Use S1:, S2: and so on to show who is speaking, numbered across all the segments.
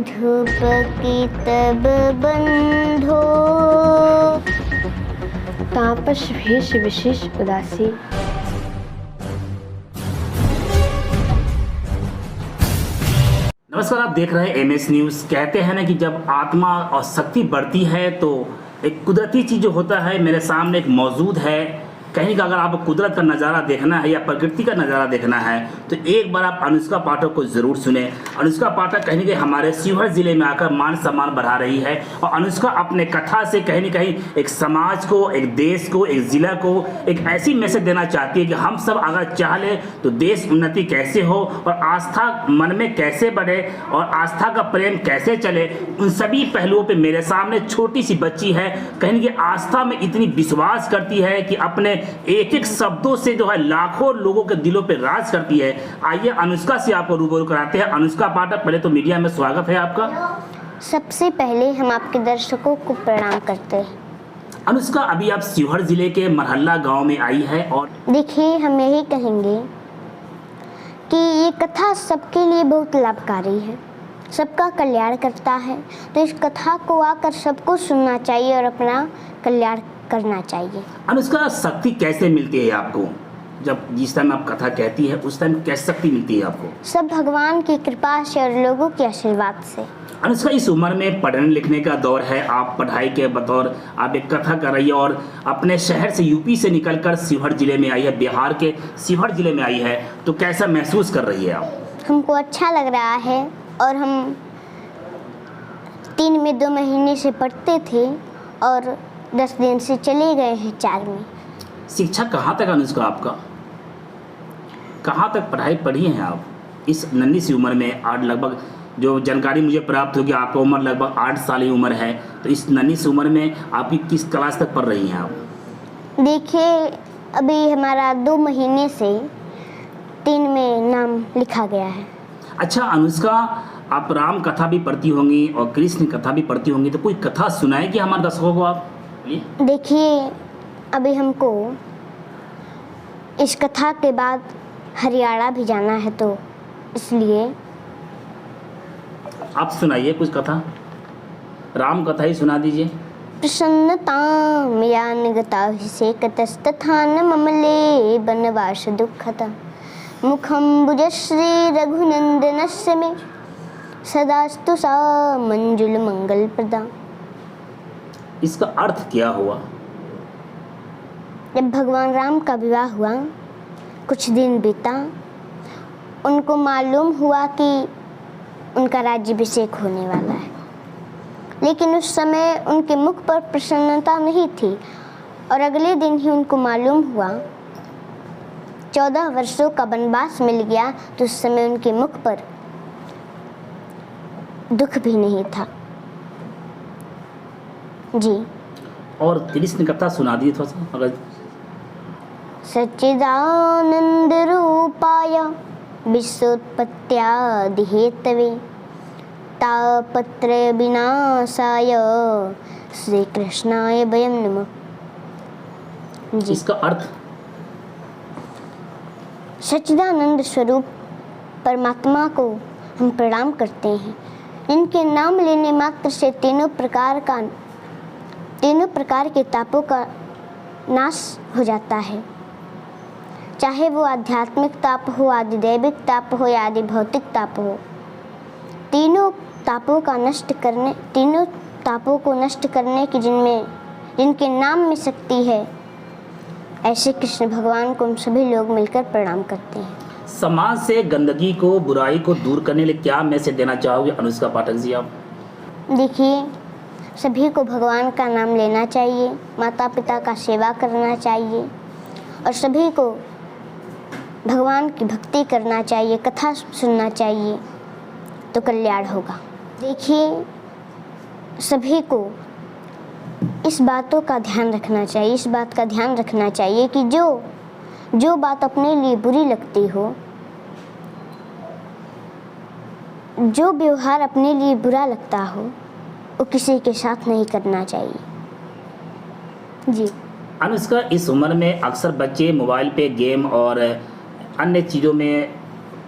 S1: धूप की तब बंधो।
S2: तापस भेष विशेष उदासी।
S3: नमस्कार, आप देख रहे हैं एमएस न्यूज़। कहते हैं ना कि जब आत्मा और शक्ति बढ़ती है तो एक कुदरती चीज़ जो होता है मेरे सामने एक मौजूद है। कहीं का अगर आपको कुदरत का नज़ारा देखना है या प्रकृति का नज़ारा देखना है तो एक बार आप अनुष्का पाठक को ज़रूर सुने। अनुष्का पाठक कहीं न कहीं हमारे शिवहर ज़िले में आकर मान सम्मान बढ़ा रही है और अनुष्का अपने कथा से कहीं न कहीं एक समाज को, एक देश को, एक ज़िला को एक ऐसी मैसेज देना चाहती है कि हम सब अगर चाह लें तो देश उन्नति कैसे हो और आस्था मन में कैसे बढ़े और आस्था का प्रेम कैसे चले, उन सभी पहलुओं पर मेरे सामने छोटी सी बच्ची है। कहीं न कहीं आस्था में इतनी विश्वास करती है कि अपने एक एक शब्दों से जो है लाखों लोगों के दिलों पे राज करती है। आइए अनुष्का से आपको रूबरू कराते हैं। अनुष्का पाठक, पहले तो मीडिया में स्वागत है आपका।
S1: सबसे पहले हम आपके दर्शकों को प्रणाम करते हैं।
S3: अनुष्का, अभी आप शिवहर जिले के मरहल्ला गांव में आई है और
S1: देखिए, हम यही कहेंगे कि ये कथा सबके लिए बहुत लाभकारी है, सबका कल्याण करता है। तो इस कथा को आकर सबको सुनना चाहिए और अपना कल्याण करना चाहिए।
S3: अनुष्का, शक्ति कैसे मिलती है आपको? जब जिस टाइम आप कथा कहती है उस टाइम कैसे शक्ति मिलती है आपको?
S1: सब भगवान की कृपा से और लोगों के आशीर्वाद से।
S3: अनुष्का, इस उम्र में पढ़ने लिखने का दौर है, आप पढ़ाई के बतौर आप एक कथा कर रही है और अपने शहर से यूपी से निकलकर शिवहर जिले में आई है, बिहार के शिवहर जिले में आई है, तो कैसा महसूस कर रही है आप?
S1: हमको अच्छा लग रहा है और हम 3 में 2 महीने से पढ़ते थे और 10 दिन से चले गए हैं 4 में।
S3: शिक्षा कहाँ तक अनुष्का आपका? कहाँ तक पढ़ाई पढ़ी हैं आप इस नन्ही सी उम्र में? आज लगभग जो जानकारी मुझे प्राप्त होगी आपका उम्र लगभग 8 साल की उम्र है, तो इस नन्ही सी उम्र में आपकी किस क्लास तक पढ़ रही हैं आप?
S1: देखिए, अभी हमारा 2 महीने से 3 में नाम लिखा गया है। अच्छा
S3: अनुष्का, आप राम कथा भी पढ़ती होंगी और कृष्ण कथा भी पढ़ती होंगी, तो कोई कथा सुनाएगी हमारे दर्शकों को आप?
S1: देखिए, अभी हमको इस कथा के बाद हरियाणा भी जाना है, तो इसलिए
S3: आप सुनाइए कुछ कथा, राम कथा ही सुना दीजिए।
S1: प्रसन्नतां या निगताभिषेकतस्तथा ममले वनवास दुःखता मुखं भुजश्री रघुनंदनस्य मे सदास्तु सा मंजुल मंगल प्रदा।
S3: इसका अर्थ क्या हुआ?
S1: जब भगवान राम का विवाह हुआ, कुछ दिन बीता, उनको मालूम हुआ कि उनका राज्याभिषेक होने वाला है, लेकिन उस समय उनके मुख पर प्रसन्नता नहीं थी और अगले दिन ही उनको मालूम हुआ 14 वर्षों का वनवास मिल गया, तो उस समय उनके मुख पर दुख भी नहीं था। जी, और
S3: कृष्ण कथा सुना दी थोड़ा सा अगर।
S1: सच्चिदानंद रूपाय विश्वोत्पत्त्यादि हेतवे तापत्रय विनाशाय श्री कृष्णाय वयं नमः। जी,
S3: इसका अर्थ?
S1: सच्चिदानंद स्वरूप परमात्मा को हम प्रणाम करते हैं। इनके नाम लेने मात्र से तीनों प्रकार के तापों का नाश हो जाता है, चाहे वो आध्यात्मिक ताप हो, आदिदैविक ताप हो या आदि भौतिक ताप हो। तीनों तापों को नष्ट करने की जिनके नाम में शक्ति है, ऐसे कृष्ण भगवान को हम सभी लोग मिलकर प्रणाम करते हैं।
S3: समाज से गंदगी को, बुराई को दूर करने के लिए क्या मैसेज देना चाहोगे अनुष्का पाठक जी आप?
S1: देखिए, सभी को भगवान का नाम लेना चाहिए, माता पिता का सेवा करना चाहिए और सभी को भगवान की भक्ति करना चाहिए, कथा सुनना चाहिए, तो कल्याण होगा। देखिए, सभी को इस बातों का ध्यान रखना चाहिए, इस बात का ध्यान रखना चाहिए कि जो बात अपने लिए बुरी लगती हो, जो व्यवहार अपने लिए बुरा लगता हो, वो किसी के साथ नहीं करना चाहिए। जी,
S3: अनुष्का, इस उम्र में अक्सर बच्चे मोबाइल पे गेम और अन्य चीज़ों में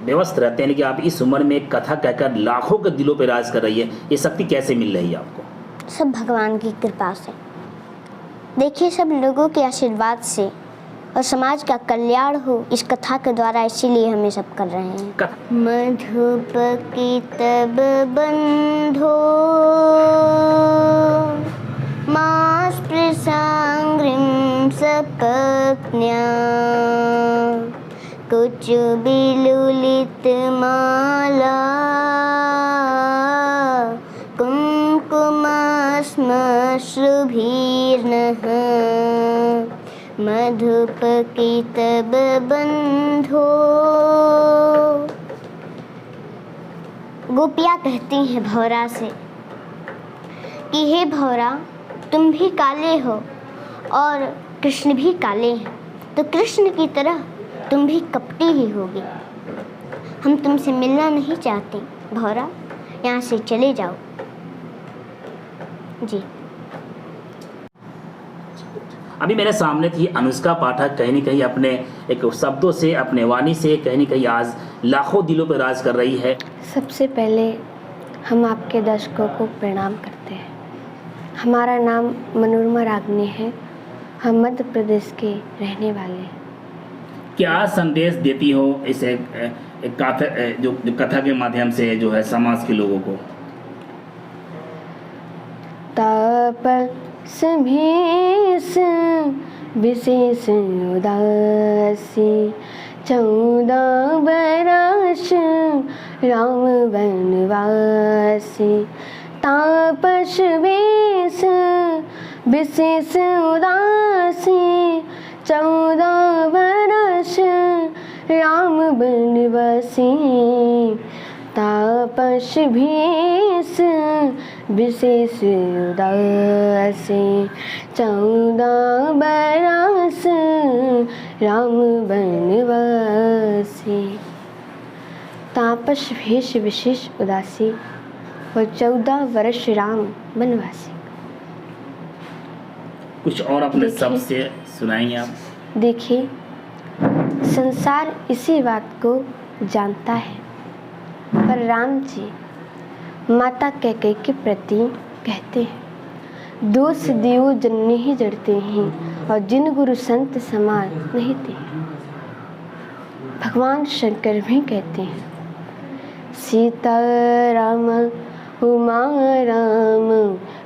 S3: व्यवस्थ रहते हैं, लेकिन आप इस उम्र में कथा कहकर लाखों के दिलों पर राज कर रही है, ये शक्ति कैसे मिल रही है आपको?
S1: सब भगवान की कृपा से। देखिए, सब लोगों के आशीर्वाद से और समाज का कल्याण हो इस कथा के द्वारा, इसीलिए हम ये सब कर रहे हैं। मधुपकी तब बंधो मास प्रसांग्रिम सपत्न्या कुछ बिलुलित माला कुमकुमाश्मश्रुभिर्नः मधुपकी तब बंधो। गोपियाँ कहती हैं भौरा से कि हे भौरा, तुम भी काले हो और कृष्ण भी काले हैं, तो कृष्ण की तरह तुम भी कपटी ही होगी। हम तुमसे मिलना नहीं चाहते भौरा, यहाँ से चले जाओ। जी।
S3: अभी मेरे सामने थी अनुष्का पाठक, कहीं न कहीं अपने एक शब्दों से, अपने वाणी से कहीं न कहीं आज लाखों दिलों पर राज कर रही है।
S2: सबसे पहले हम आपके दर्शकों को प्रणाम करते हैं। हमारा नाम मनोरमा रागनी है, हम मध्य प्रदेश के रहने वाले हैं। क्या
S3: संदेश देती हो इस एक जो कथा के माध्यम से जो है समाज के लोगों को?
S2: तापस भीष विशेष उदासी 14 बरस राम वनवासी। तापस भीष विशेष उदासी 14 बरस राम वनवासी। तापस भीष विशेष उदासी 14 बरस राम वनवासी। तापस भीष विशेष उदासी और 14 वर्ष राम वनवासी।
S3: कुछ और अपने शब्द से सुनाएंगे आप?
S2: देखिए, संसार इसी बात को जानता है, पर राम जी माता कैकेयी के प्रति कहते हैं, दोष दियो जननी ही जड़ते हैं और जिन गुरु संत समान नहीं थे। भगवान शंकर भी कहते हैं, सीता राम उमा राम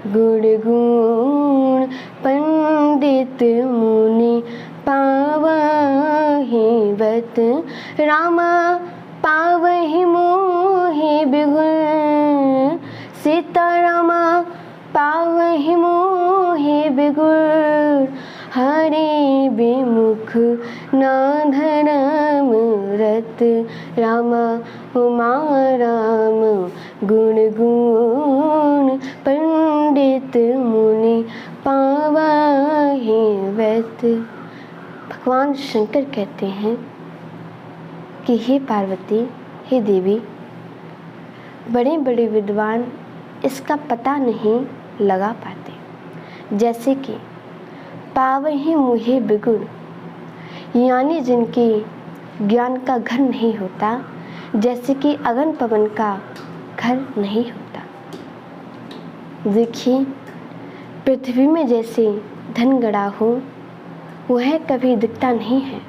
S2: गुण गुण पंडित मुनि पावहि बत। राम पावहि मोहि बिगुण। सीता राम पावहि मोहि बिगुण। हरि विमुख नाधरम रत। राम उमा राम गुण गुण पंडित मुनि पावहि बत। भगवान शंकर कहते हैं कि हे पार्वती, हे देवी, बड़े बड़े विद्वान इसका पता नहीं लगा पाते, जैसे कि पावहि मुहे बिगुण, यानी जिनके ज्ञान का घर नहीं होता, जैसे कि अगन पवन का घर नहीं होता। देखिए, पृथ्वी में जैसे धन गड़ा हो वह कभी दिखता नहीं है,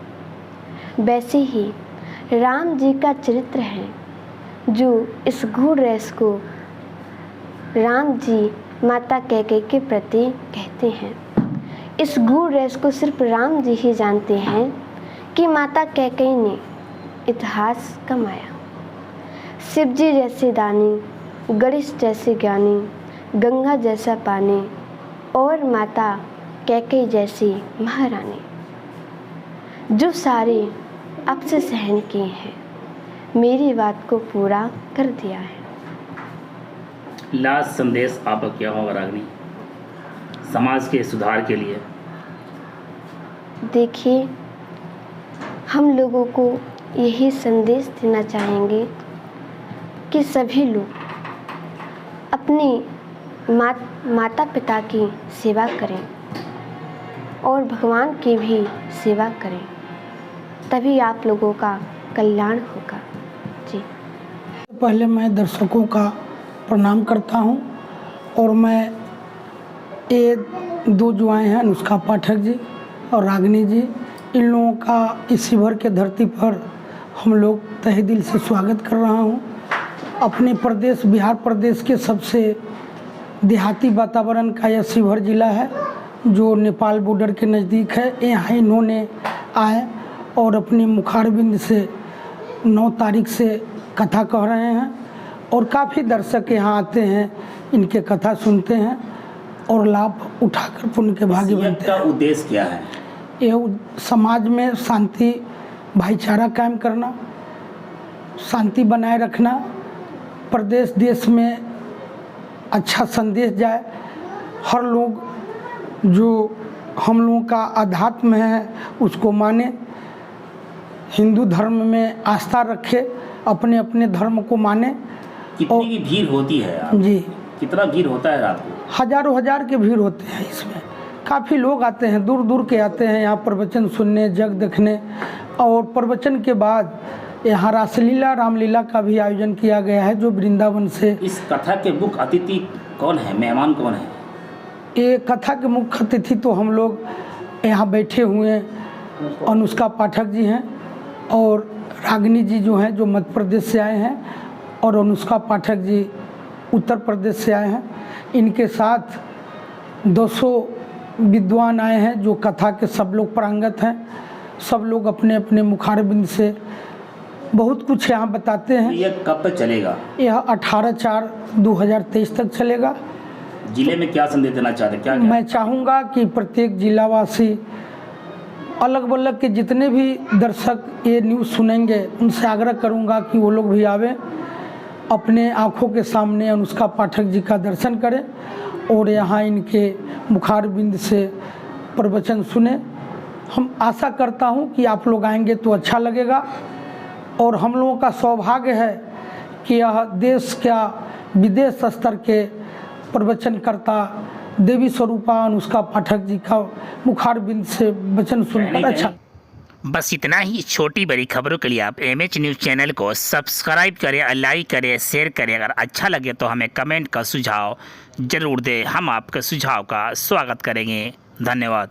S2: वैसे ही राम जी का चरित्र है जो इस गूढ़ रहस्य को राम जी माता कैकेयी के प्रति कहते हैं। इस गूढ़ रहस्य को सिर्फ राम जी ही जानते हैं कि माता कैकेयी ने इतिहास कमाया। शिव जी जैसे दानी, गणेश जैसे ज्ञानी, गंगा जैसा पानी और माता कैकेयी जैसी महारानी, जो सारे अब से सहन किए हैं, मेरी बात को पूरा कर दिया है।
S3: लास्ट संदेश आपका क्या होगा रागिनी, समाज के सुधार के लिए?
S2: देखिए, हम लोगों को यही संदेश देना चाहेंगे कि सभी लोग अपने माता पिता की सेवा करें और भगवान की भी सेवा करें, तभी आप लोगों का कल्याण होगा।
S4: पहले मैं दर्शकों का प्रणाम करता हूं और मैं ये दो जो आए हैं अनुष्का पाठक जी और रागिनी जी, इन लोगों का इस शिविर के धरती पर हम लोग तहे दिल से स्वागत कर रहा हूं। अपने प्रदेश बिहार प्रदेश के सबसे देहाती वातावरण का यह शिवहर जिला है जो नेपाल बॉर्डर के नज़दीक है। यहाँ इन्होंने आए और अपने मुखारबिंद से 9 तारीख से कथा कह रहे हैं और काफ़ी दर्शक यहाँ आते हैं, इनके कथा सुनते हैं और लाभ उठाकर पुण्य के भागी बनते हैं।
S3: उद्देश्य क्या है?
S4: यह समाज में शांति भाईचारा कायम करना, शांति बनाए रखना, प्रदेश देश में अच्छा संदेश जाए, हर लोग जो हम लोगों का अध्यात्म है उसको माने, हिंदू धर्म में आस्था रखे, अपने अपने धर्म को माने।
S3: कितनी की भीड़ होती है आप?
S4: जी,
S3: कितना भीड़ होता है रात को?
S4: हजारों हजार के भीड़ होते हैं। इसमें काफ़ी लोग आते हैं, दूर दूर के आते हैं यहाँ प्रवचन सुनने, जग देखने, और प्रवचन के बाद यहाँ रासलीला रामलीला का भी आयोजन किया गया है जो वृंदावन से।
S3: इस कथा के मुख्य अतिथि कौन है, मेहमान कौन है?
S4: ये कथा के मुख्य अतिथि तो हम लोग यहाँ बैठे हुए अनुष्का पाठक जी हैं और रागिनी जी जो हैं जो मध्य प्रदेश से आए हैं, और अनुष्का पाठक जी उत्तर प्रदेश से आए हैं। इनके साथ 200 विद्वान आए हैं जो कथा के सब लोग प्रांगत हैं। सब लोग अपने अपने मुखारबिंद से बहुत कुछ यहाँ बताते हैं।
S3: यह कब तक चलेगा?
S4: यह 18/4/2023 तक चलेगा।
S3: जिले में क्या संदेश देना चाहते हैं? क्या
S4: मैं चाहूँगा कि प्रत्येक जिलावासी, अलग अलग के जितने भी दर्शक ये न्यूज़ सुनेंगे उनसे आग्रह करूँगा कि वो लोग भी आवें, अपने आँखों के सामने अनुष्का पाठक जी का दर्शन करें और यहाँ इनके मुखारबिंद से प्रवचन सुने। हम आशा करता हूँ कि आप लोग आएंगे तो अच्छा लगेगा और हम लोगों का सौभाग्य है कि यह देश का विदेश स्तर के प्रवचनकर्ता देवी स्वरूपा अनुष्का पाठक जी का मुखारबिंद से वचन सुनकर अच्छा।
S5: बस इतना ही। छोटी बड़ी खबरों के लिए आप MH न्यूज़ चैनल को सब्सक्राइब करें, लाइक करें, शेयर करें। अगर अच्छा लगे तो हमें कमेंट का सुझाव ज़रूर दें, हम आपके सुझाव का स्वागत करेंगे। धन्यवाद।